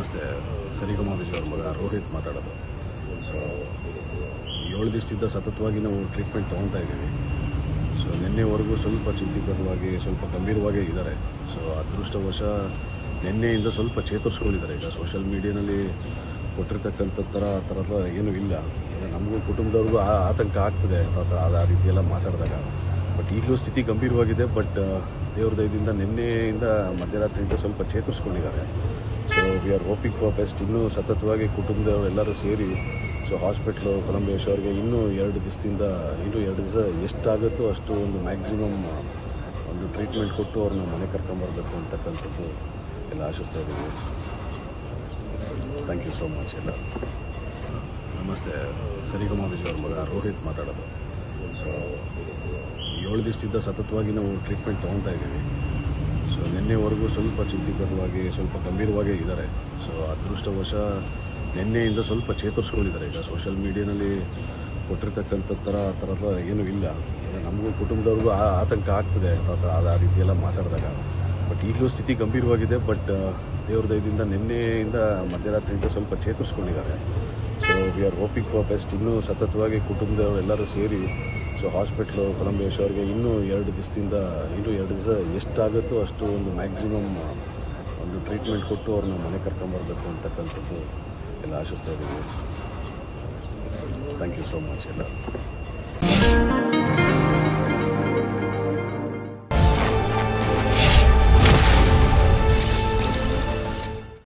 ನಮಸ್ತೆ. ಸರಿಗಮ ವಿಜಯ್ ಅವ್ರ ಮಗ ರೋಹಿತ್ ಮಾತಾಡೋದು. ಸೊ 7 ದಿವಸದಿಂದ ಸತತವಾಗಿ ನಾವು ಟ್ರೀಟ್ಮೆಂಟ್ ತೊಗೊತಾ ಇದ್ದೀವಿ. ಸೊ ನಿನ್ನೆವರೆಗೂ ಸ್ವಲ್ಪ ಚಿಂತಿತವಾಗಿ ಸ್ವಲ್ಪ ಗಂಭೀರವಾಗೇ ಇದ್ದಾರೆ. ಸೊ ಅದೃಷ್ಟವಶ ನಿನ್ನೆಯಿಂದ ಸ್ವಲ್ಪ ಚೇತರಿಸ್ಕೊಂಡಿದ್ದಾರೆ. ಈಗ ಸೋಷಿಯಲ್ ಮೀಡಿಯಾನಲ್ಲಿ ಕೊಟ್ಟಿರ್ತಕ್ಕಂಥ ಥರದ ಏನೂ ಇಲ್ಲ. ನಮಗೂ ಕುಟುಂಬದವ್ರಿಗೂ ಆತಂಕ ಆಗ್ತದೆ ಆ ರೀತಿಯೆಲ್ಲ ಮಾತಾಡಿದಾಗ. ಬಟ್ ಈಗಲೂ ಸ್ಥಿತಿ ಗಂಭೀರವಾಗಿದೆ. ಬಟ್ ದೇವ್ರ ದಯದಿಂದ ನಿನ್ನೆಯಿಂದ ಮಧ್ಯರಾತ್ರಿಯಿಂದ ಸ್ವಲ್ಪ ಚೇತರಿಸ್ಕೊಂಡಿದ್ದಾರೆ. So we are hoping for best. ಇನ್ನೂ ಸತತವಾಗಿ ಕುಟುಂಬದವರು ಎಲ್ಲರೂ ಸೇರಿ ಸೊ ಹಾಸ್ಪಿಟ್ಲು ಕೊಲಂಬಿಯಾ ಅವ್ರಿಗೆ ಇನ್ನೂ 2 ದಿವಸ ಎಷ್ಟಾಗುತ್ತೋ ಅಷ್ಟು ಒಂದು ಮ್ಯಾಕ್ಸಿಮಮ್ ಒಂದು ಟ್ರೀಟ್ಮೆಂಟ್ ಕೊಟ್ಟು ಅವ್ರನ್ನ ಮನೆ ಕರ್ಕೊಂಬರ್ಬೇಕು ಅಂತಕ್ಕಂಥದ್ದು ಎಲ್ಲ ಆಶಿಸ್ತಾ ಇದ್ದೀವಿ. ಥ್ಯಾಂಕ್ ಯು ಸೋ ಮಚ್ ಎಲ್ಲ. ನಮಸ್ತೆ. ಸರಿಗಮ ವಿಜಯ್ ಅವ್ರ ಮಗ ರೋಹಿತ್ ಮಾತಾಡೋದು. ಸೊ 7 ದಿವಸದಿಂದ ಸತತವಾಗಿ ನಾವು ಟ್ರೀಟ್ಮೆಂಟ್ ತೊಗೊತಾ ಇದ್ದೀವಿ. ಸೊ ನಿನ್ನೆವರೆಗೂ ಸ್ವಲ್ಪ ಚಿಂತಿತವಾಗಿ ಸ್ವಲ್ಪ ಗಂಭೀರವಾಗೇ ಇದ್ದಾರೆ. ಸೊ ಅದೃಷ್ಟವಶ ನಿನ್ನೆಯಿಂದ ಸ್ವಲ್ಪ ಚೇತರಿಸ್ಕೊಂಡಿದ್ದಾರೆ. ಈಗ ಸೋಷಿಯಲ್ ಮೀಡಿಯಾನಲ್ಲಿ ಕೊಟ್ಟಿರ್ತಕ್ಕಂಥ ಥರದ ಏನೂ ಇಲ್ಲ. ನಮಗೂ ಕುಟುಂಬದವ್ರಿಗೂ ಆತಂಕ ಆಗ್ತದೆ ಆ ರೀತಿಯೆಲ್ಲ ಮಾತಾಡಿದಾಗ. ಬಟ್ ಈಗಲೂ ಸ್ಥಿತಿ ಗಂಭೀರವಾಗಿದೆ. ಬಟ್ ದೇವ್ರ ದಯದಿಂದ ನಿನ್ನೆಯಿಂದ ಮಧ್ಯರಾತ್ರಿಯಿಂದ ಸ್ವಲ್ಪ ಚೇತರಿಸ್ಕೊಂಡಿದ್ದಾರೆ. So we are hoping for best. ಇನ್ನೂ ಸತತವಾಗಿ ಕುಟುಂಬದವರು ಎಲ್ಲರೂ ಸೇರಿ ಸೊ ಹಾಸ್ಪಿಟ್ಲು ಕೊಲಂಬಿಯಾ ಅವ್ರಿಗೆ ಇನ್ನೂ 2 ದಿವಸ ಎಷ್ಟಾಗುತ್ತೋ ಅಷ್ಟು ಒಂದು ಮ್ಯಾಕ್ಸಿಮಮ್ ಒಂದು ಟ್ರೀಟ್ಮೆಂಟ್ ಕೊಟ್ಟು ಅವ್ರನ್ನ ಮನೆ ಕರ್ಕೊಂಬರ್ಬೇಕು ಅಂತಕ್ಕಂಥದ್ದು ಎಲ್ಲ ಆಶಿಸ್ತಾ ಇದ್ದೀವಿ. ಥ್ಯಾಂಕ್ ಯು ಸೋ ಮಚ್ ಎಲ್ಲ.